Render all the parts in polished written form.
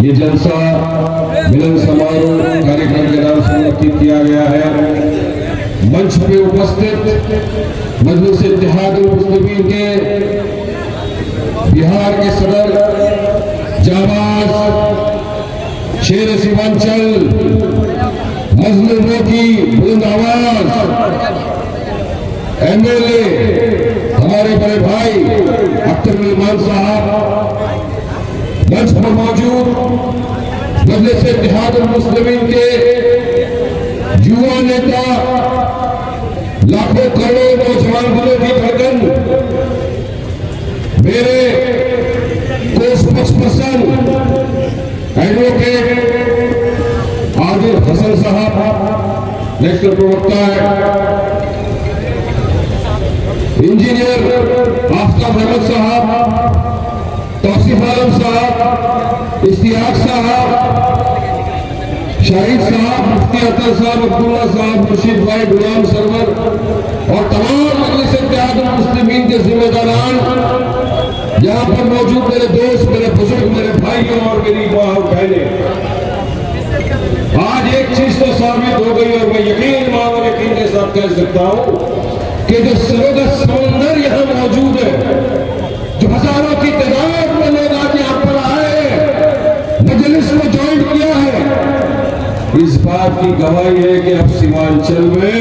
ये जलसा मिलन समारोह कार्यक्रम के नाम से मुनक्किद किया गया है। मंच पे उपस्थित मजलिस इत्तेहादुल मुस्लिमीन के बिहार के सदर जाबाज शेर सीमांचल मजलूमों की बुलंद आवाज एमएलए हमारे बड़े भाई अख्तर रहमान साहब, मंच पर मौजूद मजलिस इत्तेहादुल मुस्लिमीन के युवा नेता, लाखों करोड़ों नौजवान दिलों की धड़कन, मेरे कोस पसंद एडवोकेट आदिल हसन साहब, नेशनल प्रवक्ता है, इंजीनियर आफ्ताब अहमद साहब, तौसीफ आलम साहब, इश्तियाक साहब, शाहिद साहब, मुफ्ती अतर साहब, अब्दुल्ला साहब, मुर्शीद भाई, गुलाम सरवर और तमाम मजलिस इत्तेहादुल मुस्लिमीन के जिम्मेदारान, यहाँ पर मौजूद मेरे दोस्त, मेरे बुजुर्ग, मेरे भाइयों और मेरी माँ और बहनें, आज एक चीज तो साबित हो गई और मैं यकीन और यकीन के साथ कह सकता हूँ कि जो समंदर यहाँ मौजूद है, जो हजारों की तादाद में लोग आज यहाँ पर आए, मजलिस में ज्वाइन किया है, इस बात की गवाही है कि अब सीमांचल में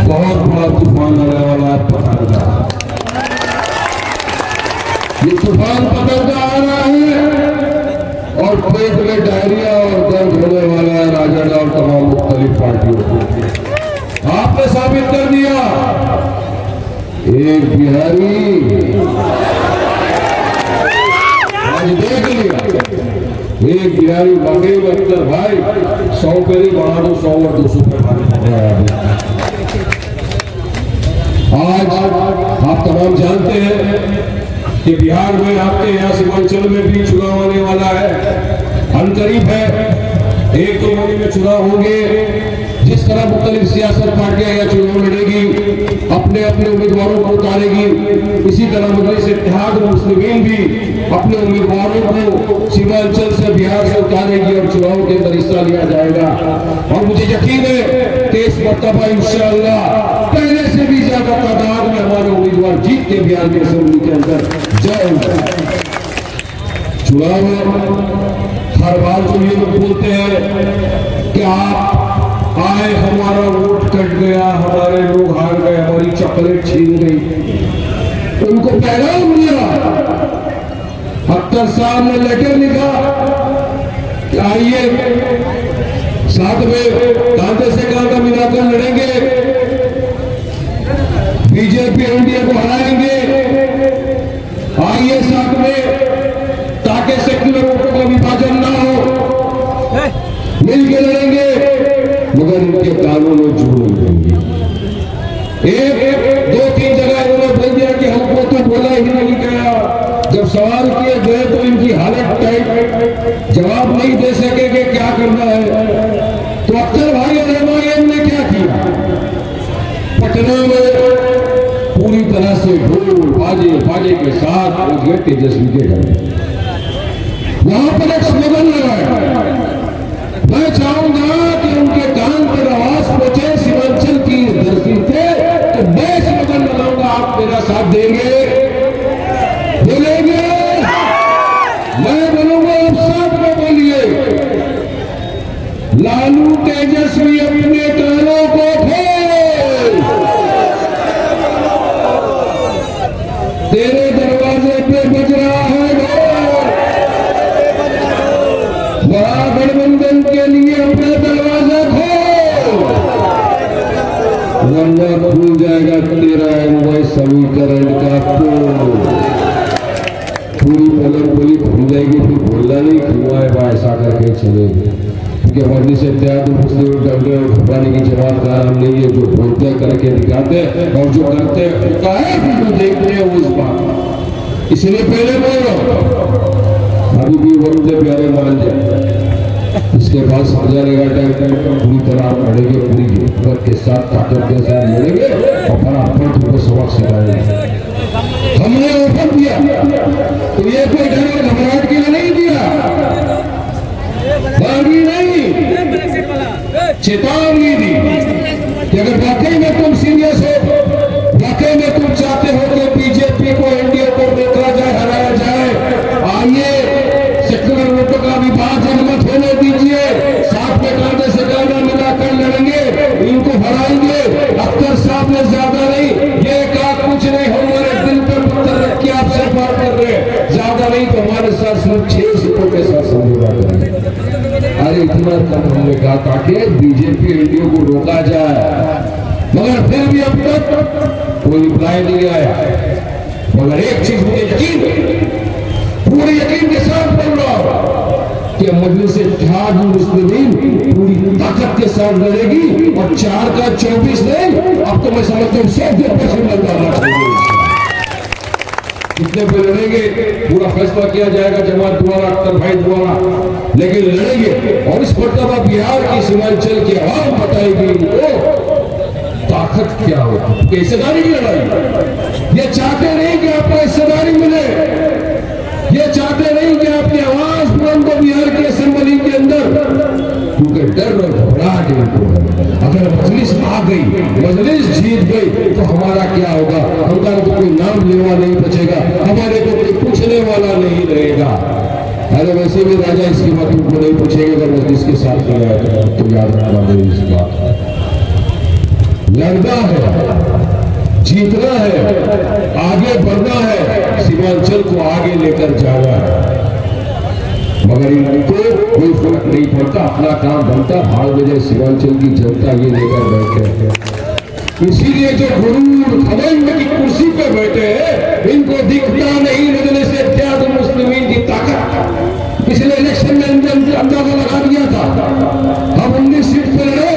बहुत बड़ा तूफान आने वाला है, पकड़ता ये तूफान पकड़ता आ रहा है और पेट में डायरिया और दर्द होने वाला है राजद और तमाम मुख्तलिफ पार्टियों को। आपने साबित कर दिया एक बिहारी, आज देख लिया एक बिहारी बाकी अख्तर भाई 100 पे नहीं बढ़ा दो, 100 और 200 पे आज आप तमाम जानते हैं कि बिहार में आपके यहाँ सीमांचल में भी चुनाव आने वाला है, अनकरीब है, 1-2 महीने में चुनाव होंगे। जिस तरह मुख्तलिफ सियासत पार्टियां यहाँ चुनाव लड़ेगी, अपने अपने उम्मीदवारों को उतारेगी, इसी तरह मजलिस इत्तेहादुल मुस्लिमीन भी अपने उम्मीदवारों को सीमांचल से बिहार से उतारेगी और चुनाव के अंदर हिस्सा लिया जाएगा। और मुझे यकीन है कि इस मरतबा इंशाअल्लाह पहले से भी ज्यादा तादाद में हमारे उम्मीदवार जीत के बिहार की असेंबली के अंदर जाएंगे। चुनाव हर बार जो ये लोग बोलते हैं कि आप आए, हमारा वोट कट गया, हमारे लोग हार गए, हमारी चॉकलेट छीन गई, उनको पैगाम दिया, अख्तर साहब ने लेटर लिखा कि आइए साथ में कांधे से कांधा मिलाकर लड़ेंगे, बीजेपी एनडीए को हराएंगे, आइए साथ में ताकि सेक्युलर वोटों का विभाजन ना हो, मिलकर लड़ेंगे मगर इनके कानों में जोड़ देंगे। एक 2-3 जगह इन्होंने बोल दिया कि हमको तो बोला ही नहीं गया, जब सवाल किए गए तो इनकी हालत टाइट, जवाब नहीं दे सके कि क्या करना है। तो अख्तर भाई और एमआईएम ने क्या किया, पटना में पूरी तरह से ढोल बाजे के साथ पहुंच गए तेजस्वी के घर, वहां पर एक स्लोगन लगाया, मैं चाहूंगा कि उनके कान पर आवाज पहुंचे सीमांचल की धरती पे, तो मैं स्लोगन लगाऊंगा, आप मेरा साथ देंगे, बोलेंगे, मैं बोलूंगा, आप साथ में बोलिए, लालू तेजस्वी अपने कानों को खोल, तेरे दरवाजे पे बज रहा है गठबंधन के लिए अपना दरवाजा खोल, वरना खुल जाएगा तेरा एनवाई समीकरण का पोल। पूरी पलक बोली खुल जाएगी, फिर बोलना नहीं खुआ है ऐसा करके चलेगी, क्योंकि मजलिस इत्तेहादुल मुस्लिमीन डरने और घबराने की जवाब का नाम नहीं है। जो बोलते करके दिखाते और जो करते होता है फिर जो देखते हैं वो इस बात, इसलिए पहले बोल रहा हूं अभी भी वरुण प्यारे मान जाए, इसके बाद समझाने का टाइम पूरी तरह आप लड़ेंगे, पूरी हिम्मत के साथ ताकत के साथ लड़ेंगे और फटाफट तुमको सबक सिखाएंगे। हमने ऑफर दिया तो ये कोई डर और घबराहट के लिए नहीं दिया, चेतावनी दी कि अगर वाकई में तुम सीरियस हो, वाकई में तुम चाहते हो कि बीजेपी को, एनडीए को रोका जाए, हराया जाए, आइए सेक्युलर वोटों का विभाजन मत होने दीजिए, साथ में कांधे से कांधा मिलाकर लड़ेंगे, इनको हराएंगे। अख्तर साहब ने ज्यादा नहीं, ये कहा कुछ नहीं, हमारे दिल पर पत्थर रख के आपसे बात कर रहे हैं, ज्यादा नहीं तो हमारे साथ सिर्फ 6 सीटों के साथ समझौता करेंगे। अरे इतना कम हमने कहा ताकि बीजेपी एनडीए को रोका जाए, मगर फिर भी अब तक कोई रिप्लाई नहीं आया। मगर एक चीज मुझे यकीन है, पूरे यकीन के साथ बोल रहा हूं कि मजलिस-ए-इत्तेहाद मुस्लिमीन पूरी ताकत के साथ लड़ेगी और 4 का 24 नहीं, अब तो मैं समझता हूँ 100% लड़ना चाहिए। कितने पे लड़ेंगे पूरा फैसला किया जाएगा जमात द्वारा, अख्तर भाई द्वारा, लेकिन लड़ेंगे। और इस मर्तबा बिहार की सीमांचल की आवाम बताएगी इनको ताकत क्या हो, हिस्सेदारी की लड़ाई। ये चाहते नहीं कि आपको हिस्सेदारी मिले, ये चाहते नहीं कि आपकी आवाज बुलंद हो बिहार की असेंबली के अंदर, क्योंकि डर और घबराहट इनको है। अगर मजलिस आ गई, मजलिस जीत गई तो हमारा क्या होगा? हमारा तो कोई नाम लेवा नहीं बचेगा, हमारे को कोई पूछने वाला नहीं रहेगा। अरे वैसे भी राजा इसकी बात उनको नहीं पूछेंगे अगर मजलिस के साथ किया है, तो याद रखना मेरी इस बात। लड़ना है, जीतना है, आगे बढ़ना है, सीमांचल को आगे लेकर जाना है। मगर इनको कोई फर्क नहीं पड़ता, अपना काम बनता, भाड़ में जाए सीमांचल की जनता ये लेकर बैठे। इसीलिए जो गुरूर घमंड की कुर्सी पे बैठे हैं, इनको दिखता नहीं मजलिस-ए-इत्तेहाद मुस्लिमीन की ताकत। पिछले इलेक्शन में अंदाजा लगा दिया था, हम 19 सीट पे लड़े,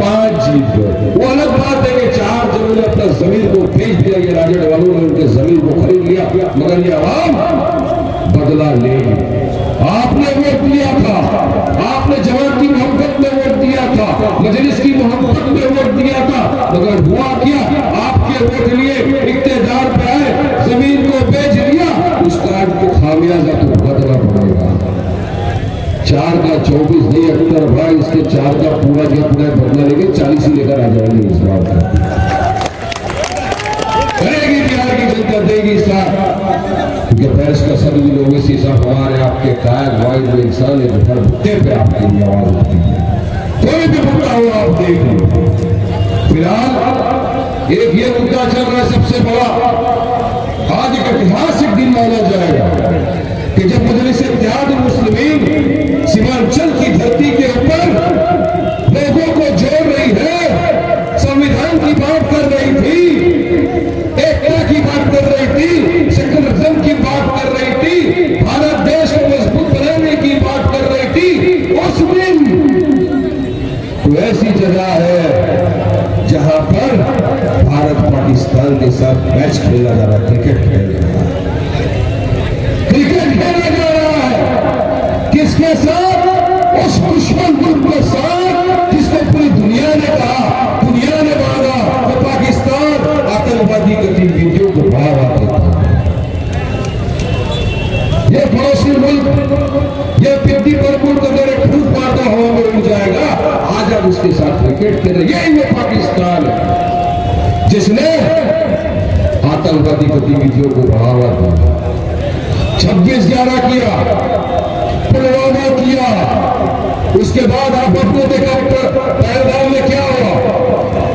5 जीत गए। वो अलग बात है कि 4 जनों ने अपना जमीन को बेच दिया, ये राजड़ वालों ने उनके जमीन को खरीद लिया, मगर ये आवाम बदला लेगी। आपने वोट दिया था, आपने जमात की मोहब्बत में वोट दिया था, मजलिस की मोहब्बत में वोट दिया था, मगर हुआ क्या? आपके वोट लिए इख्तियार पे आए, जमीन को बेच लिया, उस कार्ड को खामियाजा तो बदला पड़ेगा। 4 का 24 नहीं, अख्तर भाई इसके 4 का पूरा क्या पूरा बदला लेके 40 ही लेकर आ जाएंगे। इस बार करेगी बिहार की जनता, देगी साथ, क्योंकि पेरिस का सभी लोग इसी साथ हमारे आपके कायद वाइद इंसान है, हर मुद्दे पे आपके लिए आवाज उठती है। कोई भी मुद्दा हो आप देख लो। फिलहाल एक ये मुद्दा चल रहा है सबसे बड़ा, आज एक ऐतिहासिक दिन माना जाएगा कि जब मजलिस-ए-इत्तेहाद मुस्लिमीन सीमांचल की धरती के ऊपर लोगों को जोड़ रही है, संविधान की बात कर रही थी, एकता की बात कर रही थी, सेकुलरिज्म की बात कर रही थी, भारत देश को मजबूत बनाने की बात कर रही थी। उस दिन तो ऐसी जगह है जहां पर भारत पाकिस्तान के साथ मैच खेला जा रहा है, क्रिकेट खेला जा रहा है, क्रिकेट खेला जा रहा है। किसके साथ? उस दुश्मन ग्रुप के साथ जिसको पूरी दुनिया ने कहा, दुनिया ने माना तो पाकिस्तान आतंकवादी गतिविधियों को बढ़ावा देता है। ये पड़ोसी मुल्क, ये 50 पर मुल्क अगर एक फूट मारता हवा में उड़ जाएगा, आज आप उसके साथ क्रिकेट खेल रहे। यही वो पाकिस्तान है जिसने आतंकवादी गतिविधियों को बढ़ावा दिया, 26/11 किया, पुलवामा किया, उसके बाद आप अपने देखा पहलगाम में क्या हुआ,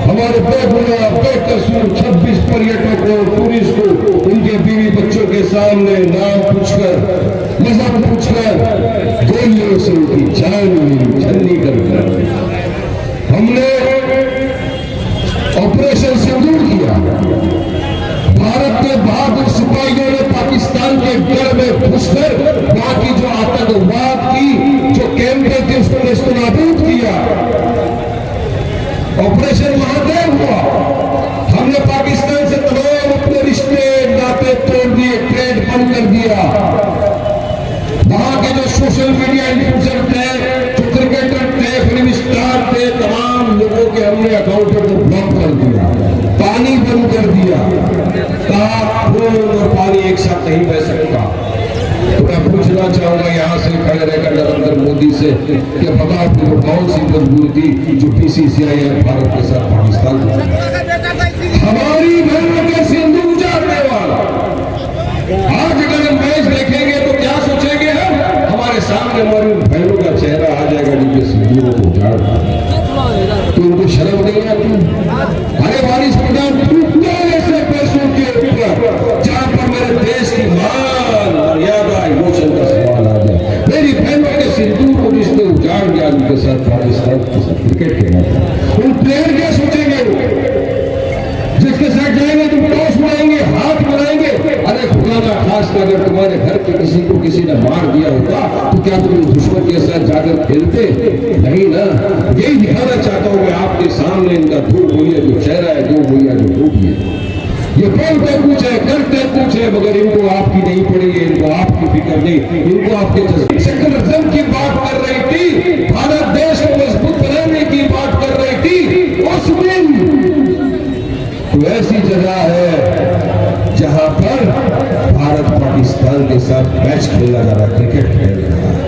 हमारे बेगुनाह बेकसूर 26 पर्यटकों, टूरिस्ट को उनके बीवी बच्चों के सामने नाम पूछकर, मजहब पूछकर गोलियों से उनकी जान छन्नी कर हमने ऑपरेशन सिंदूर किया। भारत के बहादुर सिपाहियों ने पाकिस्तान के गढ़ में घुसकर वहां की जो आतंकवाद की जो कैंपें थे उसको नेस्तनाबूद किया। ऑपरेशन महादेव हुआ, हमने पाकिस्तान से तमाम अपने रिश्ते नाते तोड़ दिए, ट्रेड बंद कर दिया। वहां के जो सोशल मीडिया इन्फ्लुएंसर थे, जो क्रिकेटर थे, फिल्म स्टार थे, तमाम लोगों के हमने अकाउंटों को ब्लॉक कर दिया, पानी बंद कर दिया, कहा खून और पानी एक साथ नहीं बह सकता। मैं पूछना चाहूंगा यहाँ से खड़े रहकर नरेंद्र मोदी से कि बताओ कि वो कौन सी मजबूरी थी जो बीसीसीआई है भारत के साथ पाकिस्तान हमारी बहनों के सिंदूर उजाड़ने वाला। आज अगर हम मैच देखेंगे तो क्या सोचेंगे हम? हमारे सामने हमारी बहनों का चेहरा आ जाएगा जिनके सिंदूरों को उजाड़, तो उनको शर्म नहीं आती? अरे बारिश प्रधान टूटने ऐसे पैसों के ऊपर जहां पर मेरे देश की मान मर्यादा इमोशन का सवाल आ जाए, मेरी बहनों के सिंदूर को जिसने उजाड़ दिया उनके साथ पाकिस्तान के साथ क्रिकेट खेलना था, उन प्लेयर क्या सोचेंगे? वो जिसके साथ जाएंगे तुम टॉस बनाएंगे, हाथ बनाएंगे। अरे खुदा ना खास का अगर तुम्हारे घर पे किसी को किसी ने मार दिया होता तो क्या तुम दुश्मन के साथ जाकर खेलते? नहीं ना। यही दिखाना चाहता हूं मैं आपके सामने इनका दो भैया जो चेहरा है, दो भैया जो रूप है। ये बोलते कुछ है, करते कुछ है, मगर इनको आपकी नहीं पड़ी है, इनको आपकी फिक्र नहीं, इनको आपके सेकुलरिज्म की बात कर रही थी, भारत देश को मजबूत बनाने की बात कर रही थी। उस दिन तो ऐसी जगह है जहां पर भारत पाकिस्तान के साथ मैच खेला जा रहा है, क्रिकेट खेला जा रहा है,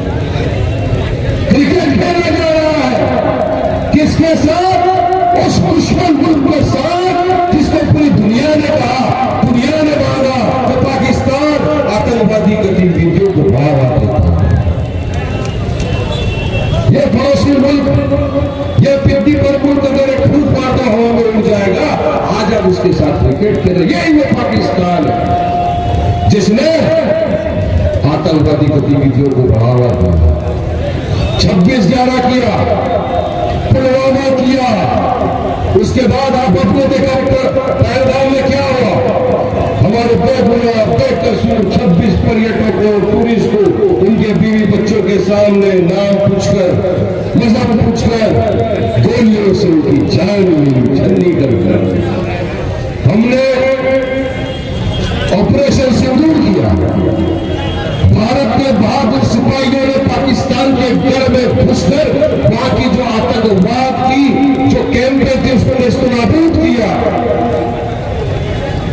क्रिकेट खेला जा रहा है। किसके साथ? उस दुश्मन ग्रुप के साथ जिसको पूरी दुनिया ने कहा, दुनिया ने माना तो पाकिस्तान आतंकवादी गतिविधियों को बढ़ावा देता है। ये पड़ोसी मुल्क, ये 50 मुल्क अगर एक फूट मारता हवा में उड़ जाएगा, आज आप उसके साथ क्रिकेट खेल रहे। यही वो पाकिस्तान है जिसने आतंकवादी गतिविधियों को बढ़ावा दिया, 26/11 किया, पुलवामा किया, उसके बाद आप अपने देखा पहलगाम में क्या हुआ? हमारे बेकसूर 26 पर्यटकों टूरिस्ट को उनके बीवी बच्चों के सामने नाम पूछकर, मजहब पूछकर गोलियों से उनकी जान छन्नी कर हमने ऑपरेशन सिंदूर किया। भारत के बहादुर सिपाहियों ने पाकिस्तान के घर में घुसकर वहां की जो आतंकवाद की जो कैंपें थी उसको नेस्तनाबूद किया।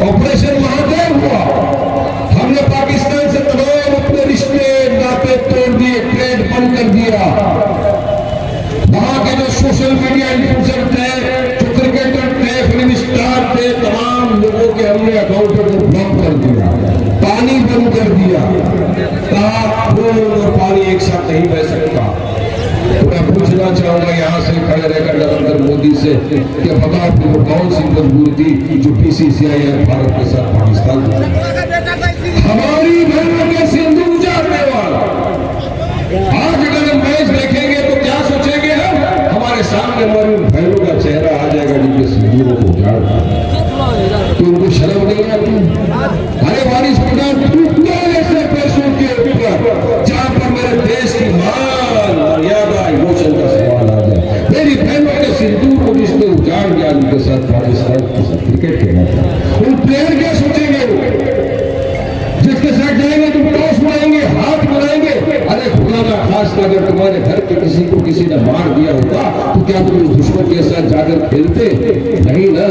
ऑपरेशन महादेव हुआ। हमने पाकिस्तान से तमाम अपने रिश्ते नाते तोड़ दिए, ट्रेड बंद कर दिया। वहां के जो सोशल मीडिया इन्फ्लुएंसर थे, जो क्रिकेटर थे, फिल्म स्टार थे, तमाम लोगों के हमने अकाउंटों को ब्लॉक कर दिया, पानी बंद कर दिया। कहा खून और पानी एक साथ नहीं बह सकता। मैं पूछना चाहूंगा यहाँ से खड़े रहकर नरेंद्र मोदी से कि बताओ कि वो कौन सी मजबूरी थी जो बीसीसीआई है भारत के साथ पाकिस्तान हमारी बहनों के सिंदूर उजाड़ने वाला। आज अगर हम मैच देखेंगे तो क्या सोचेंगे हम? हमारे सामने हमारी बहनों का चेहरा आ जाएगा जिनके सिंदूरों को उजाड़, तो उनको शर्म नहीं आती? अरे बारिश प्रधान टूटने ऐसे पैसों के ऊपर जहां पर मेरे देश की मान मर्यादा इमोशन का सवाल आ जाए, मेरी बहनों के सिंदूर को जिसने उजाड़ दिया उनके साथ पाकिस्तान के साथ क्रिकेट खेलना था, उन प्लेयर क्या सोचेंगे? जिसके साथ जाएंगे तुम टॉस बनाएंगे, हाथ बनाएंगे। अरे खुदा ना खास का अगर तुम्हारे घर पे किसी को किसी ने मार दिया होता तो क्या तुम दुश्मन के साथ जाकर खेलते? नहीं ना।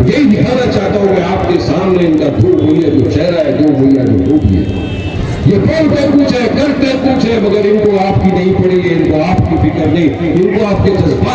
यही दिखाना चाहता हूं मैं आपके सामने इनका दो भैया जो चेहरा है, दो भैया जो रूप है। ये बोलते कुछ है, करते कुछ है, मगर इनको आपकी नहीं पड़ी है, इनको आपकी फिक्र नहीं, इनको आपके जज्बात